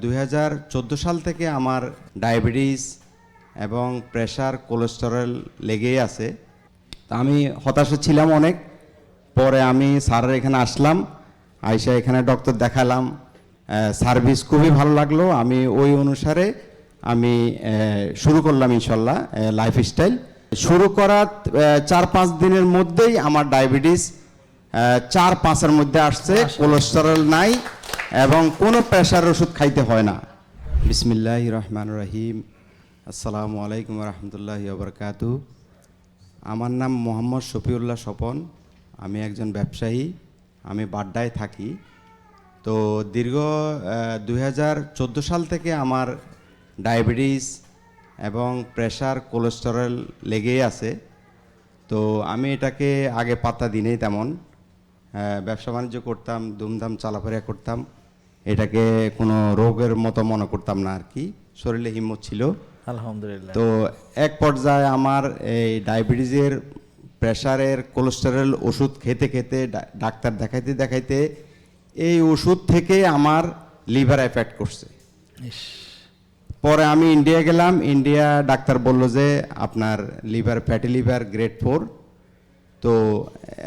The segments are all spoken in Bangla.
2014 সাল থেকে আমার ডায়াবেটিস এবং প্রেশার কোলেস্টেরল লেগেই আছে। তা আমি হতাশা ছিলাম অনেক। পরে আমি স্যারের এখানে আসলাম, আইসা এখানে ডক্টর দেখালাম, সার্ভিস খুবই ভালো লাগলো। আমি ওই অনুসারে আমি শুরু করলাম ইনশাল্লাহ লাইফস্টাইল। শুরু করার 4-5 দিনের মধ্যেই আমার ডায়াবেটিস 4-5-এর মধ্যে আসছে, কোলেস্টেরল নাই এবং কোনো প্রেশার ওষুধ খাইতে হয় না। বিসমিল্লাহির রহমানির রহিম। আসসালামু আলাইকুম রহমতুল্লাহি ওয়া বারাকাতুহু। আমার নাম মোহাম্মদ শফিউল্লাহ স্বপন। আমি একজন ব্যবসায়ী, আমি বাড্ডায় থাকি। তো দীর্ঘ 2014 সাল থেকে আমার ডায়াবেটিস এবং প্রেশার কোলেস্টেরল লেগেই আছে। তো আমি এটাকে আগে পাত্তা দিই নাই তেমন, ব্যবসা বাণিজ্য করতাম, ধুমধাম চলাফেরা করতাম, এটাকে কোনো রোগের মতো মনে করতাম না আর কি, শরীরে হিম্মত ছিল আলহামদুলিল্লাহ। তো এক পর্যায়ে আমার এই ডায়াবেটিসের, প্রেশারের, কোলেস্টেরল ওষুধ খেতে খেতে, ডাক্তার দেখাইতে দেখাইতে এই ওষুধ থেকে আমার লিভার এফেক্ট করছে। পরে আমি ইন্ডিয়া গেলাম, ইন্ডিয়া ডাক্তার বলল যে আপনার লিভার, ফ্যাটি লিভার গ্রেড 4। তো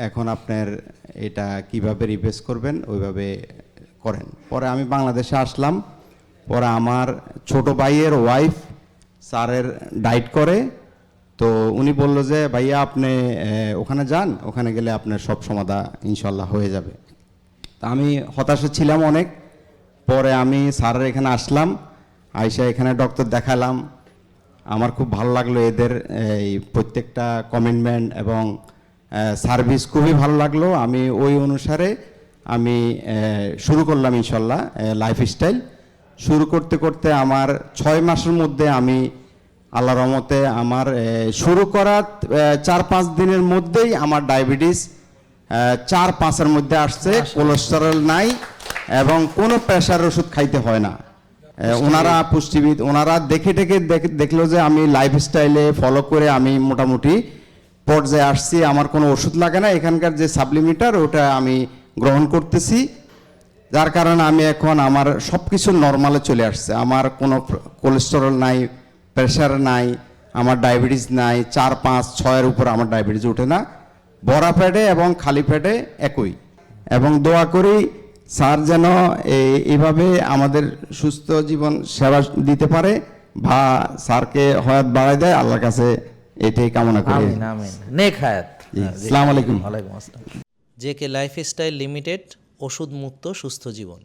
এখন আপনার এটা কিভাবে রিপ্লেস করবেন ওইভাবে করেন। পরে আমি বাংলাদেশে আসলাম। পরে আমার ছোট ভাইয়ের ওয়াইফ স্যারের ডায়েট করে, তো উনি বললো যে ভাইয়া আপনি ওখানে যান, ওখানে গেলে আপনার সব সমাধান ইনশাল্লাহ হয়ে যাবে। তা আমি হতাশা ছিলাম অনেক। পরে আমি স্যারের এখানে আসলাম, আইসা এখানে ডক্টর দেখালাম। আমার খুব ভালো লাগলো এদের এই প্রত্যেকটা কমিটমেন্ট এবং সার্ভিস খুবই ভালো লাগলো। আমি ওই অনুসারে আমি শুরু করলাম ইনশাল্লাহ লাইফস্টাইল। শুরু করতে করতে আমার 6 মাসের মধ্যে আমি আল্লাহর রহমতে আমার শুরু করার 4-5 দিনের মধ্যেই আমার ডায়াবেটিস 4-5-এর মধ্যে আসছে, কোলেস্টেরল নাই এবং কোনো প্রেশার ওষুধ খাইতে হয় না। ওনারা পুষ্টিবিদ, ওনারা দেখে দেখলো যে আমি লাইফস্টাইলে ফলো করে আমি মোটামুটি পর্যায়ে আসছি, আমার কোনো ওষুধ লাগে না। এখানকার যে সাপ্লিমেন্টার ওটা আমি গ্রহণ করতেছি, যার কারণে আমি এখন আমার সব কিছু নর্মালে চলে আসছে। আমার কোনো কোলেস্টেরল নাই, প্রেশার নাই, আমার ডায়াবেটিস নাই। 4-5-6-এর উপর আমার ডায়াবেটিস ওঠে না, ভরা পেটে এবং খালি পেটে একই। এবং দোয়া করি স্যার যেন এইভাবে আমাদের সুস্থ জীবন সেবা দিতে পারে বা স্যারকে হায়াত বাড়ায় দেয়, আল্লাহর কাছে এটাই কামনা করি। আমিন আমিন। নেক হায়াত। আসসালামু আলাইকুম। ওয়ালাইকুম আসসালাম। জেকে লাইফস্টাইল লিমিটেড, ওষুধ মুক্ত সুস্থ জীবন।